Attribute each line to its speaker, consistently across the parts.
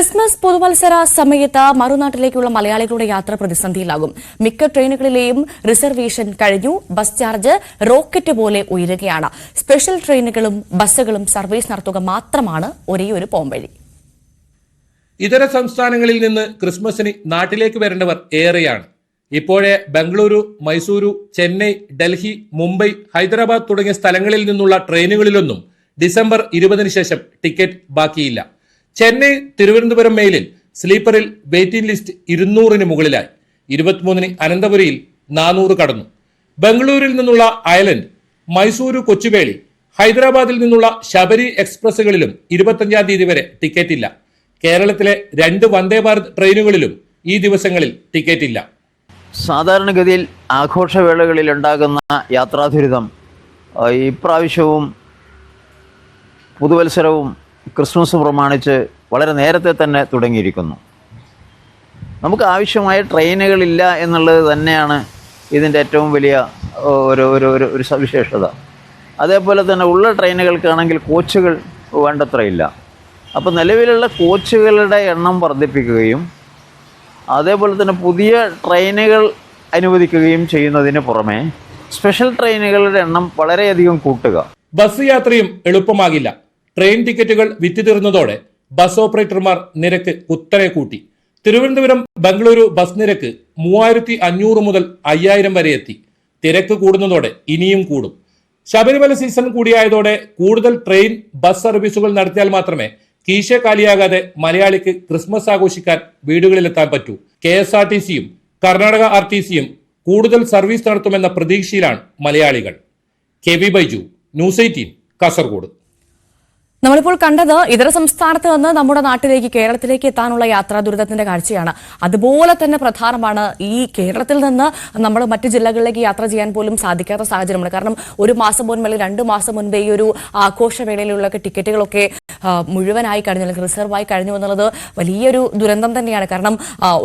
Speaker 1: Christmas പുതുവത്സര സമയത്ത് മറുനാട്ടിലേക്കുള്ള മലയാളികളുടെ യാത്ര പ്രതിസന്ധിയിലാകും. മിക്ക ട്രെയിനുകളിലെയും റിസർവേഷൻ കഴിഞ്ഞു. ബസ് ചാർജ് റോക്കറ്റ് പോലെ ഉയരുകയാണ്. സ്പെഷ്യൽ ട്രെയിനുകളും ബസ്സുകളും സർവീസ് നടത്തുക മാത്രമാണ് ഒരേയൊരു പോംവഴി.
Speaker 2: ഇതര സംസ്ഥാനങ്ങളിൽ നിന്ന് ക്രിസ്മസിന് നാട്ടിലേക്ക് വരേണ്ടവർ ഏറെയാണ്. ഇപ്പോഴേ ബംഗളൂരു, മൈസൂരു, ചെന്നൈ, ഡൽഹി, മുംബൈ, ഹൈദരാബാദ് തുടങ്ങിയ സ്ഥലങ്ങളിൽ നിന്നുള്ള ട്രെയിനുകളിലൊന്നും ഡിസംബർ 20-ന് ശേഷം ടിക്കറ്റ് ബാക്കിയില്ല. ചെന്നൈ തിരുവനന്തപുരം മെയിലിൽ സ്ലീപ്പറിൽ വെയിറ്റിംഗ് ലിസ്റ്റ് 200-ന് മുകളിലായി. 23-ന് അനന്തപുരിയിൽ 400 കടന്നു. ബംഗളൂരിൽ നിന്നുള്ള ഐലൻഡ്, മൈസൂരു കൊച്ചുവേളി, ഹൈദരാബാദിൽ നിന്നുള്ള ശബരി എക്സ്പ്രസുകളിലും 25-ാം തീയതി വരെ ടിക്കറ്റ് ഇല്ല. കേരളത്തിലെ 2 വന്ദേ ഭാരത് ട്രെയിനുകളിലും ഈ ദിവസങ്ങളിൽ ടിക്കറ്റ് ഇല്ല.
Speaker 3: സാധാരണഗതിയിൽ ആഘോഷവേളകളിൽ ഉണ്ടാകുന്ന യാത്രാദുരിതം ഇപ്രാവശ്യവും പുതുവത്സരവും ക്രിസ്മസ് പ്രമാണിച്ച് വളരെ നേരത്തെ തന്നെ തുടങ്ങിയിരിക്കുന്നു. നമുക്ക് ആവശ്യമായ ട്രെയിനുകളില്ല എന്നുള്ളത് തന്നെയാണ് ഇതിൻ്റെ ഏറ്റവും വലിയ ഒരു സവിശേഷത. അതേപോലെ തന്നെ ഉള്ള ട്രെയിനുകൾക്കാണെങ്കിൽ കോച്ചുകൾ വേണ്ടത്രയില്ല. അപ്പോൾ നിലവിലുള്ള കോച്ചുകളുടെ എണ്ണം വർദ്ധിപ്പിക്കുകയും അതേപോലെ തന്നെ പുതിയ ട്രെയിനുകൾ അനുവദിക്കുകയും ചെയ്യുന്നതിന് പുറമെ സ്പെഷ്യൽ ട്രെയിനുകളുടെ എണ്ണം വളരെയധികം കൂട്ടുക.
Speaker 2: ബസ് യാത്രയും എളുപ്പമാകില്ല. ട്രെയിൻ ടിക്കറ്റുകൾ വിറ്റുതീർന്നതോടെ ബസ് ഓപ്പറേറ്റർമാർ നിരക്ക് കുത്തനെ കൂട്ടി. തിരുവനന്തപുരം ബംഗളൂരു ബസ് നിരക്ക് 3500 മുതൽ 5000 വരെ എത്തി. തിരക്ക് കൂടുന്നതോടെ ഇനിയും കൂടും. ശബരിമല സീസൺ കൂടിയായതോടെ കൂടുതൽ ട്രെയിൻ, ബസ് സർവീസുകൾ നടത്തിയാൽ മാത്രമേ കീശ കാലിയാകാതെ മലയാളിക്ക് ക്രിസ്മസ് ആഘോഷിക്കാൻ വീടുകളിലെത്താൻ പറ്റൂ. KSRTCയും കർണാടക RTCയും കൂടുതൽ സർവീസ് നടത്തുമെന്ന പ്രതീക്ഷയിലാണ് മലയാളികൾ. KV Baiju, news 18, Kasaragod.
Speaker 1: നമ്മളിപ്പോൾ കണ്ടത് ഇതര സംസ്ഥാനത്ത് നിന്ന് നമ്മുടെ നാട്ടിലേക്ക്, കേരളത്തിലേക്ക് എത്താനുള്ള യാത്രാ ദുരിതത്തിന്റെ കാഴ്ചയാണ്. അതുപോലെ തന്നെ പ്രധാനമാണ് ഈ കേരളത്തിൽ നിന്ന് നമ്മൾ മറ്റ് ജില്ലകളിലേക്ക് യാത്ര ചെയ്യാൻ പോലും സാധിക്കാത്ത സാഹചര്യമാണ്. കാരണം ഒരു മാസം മുൻപ് അല്ലെങ്കിൽ 2 മാസം മുൻപേ ഈ ഒരു ആഘോഷവേളയിലുള്ള ടിക്കറ്റുകളൊക്കെ മുഴുവനായി കഴിഞ്ഞു, അല്ലെങ്കിൽ റിസർവായി കഴിഞ്ഞു എന്നുള്ളത് വലിയൊരു ദുരന്തം തന്നെയാണ്. കാരണം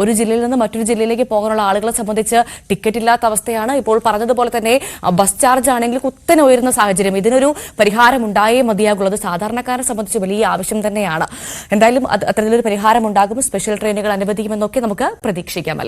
Speaker 1: ഒരു ജില്ലയിൽ നിന്ന് മറ്റൊരു ജില്ലയിലേക്ക് പോകാനുള്ള ആളുകളെ സംബന്ധിച്ച് ടിക്കറ്റ് ഇല്ലാത്ത അവസ്ഥയാണ്. ഇപ്പോൾ പറഞ്ഞതുപോലെ തന്നെ ബസ് ചാർജ് ആണെങ്കിൽ കുത്തനെ ഉയരുന്ന സാഹചര്യം. ഇതിനൊരു പരിഹാരം ഉണ്ടായേ മതിയാകുള്ളത് സാധാരണക്കാരെ സംബന്ധിച്ച് വലിയ ആവശ്യം തന്നെയാണ്. എന്തായാലും അത്തരത്തിലൊരു പരിഹാരം ഉണ്ടാകും. സ്പെഷ്യൽ ട്രെയിനുകൾ അനുവദിക്കുമെന്നൊക്കെ നമുക്ക് പ്രതീക്ഷിക്കാം, അല്ലേ?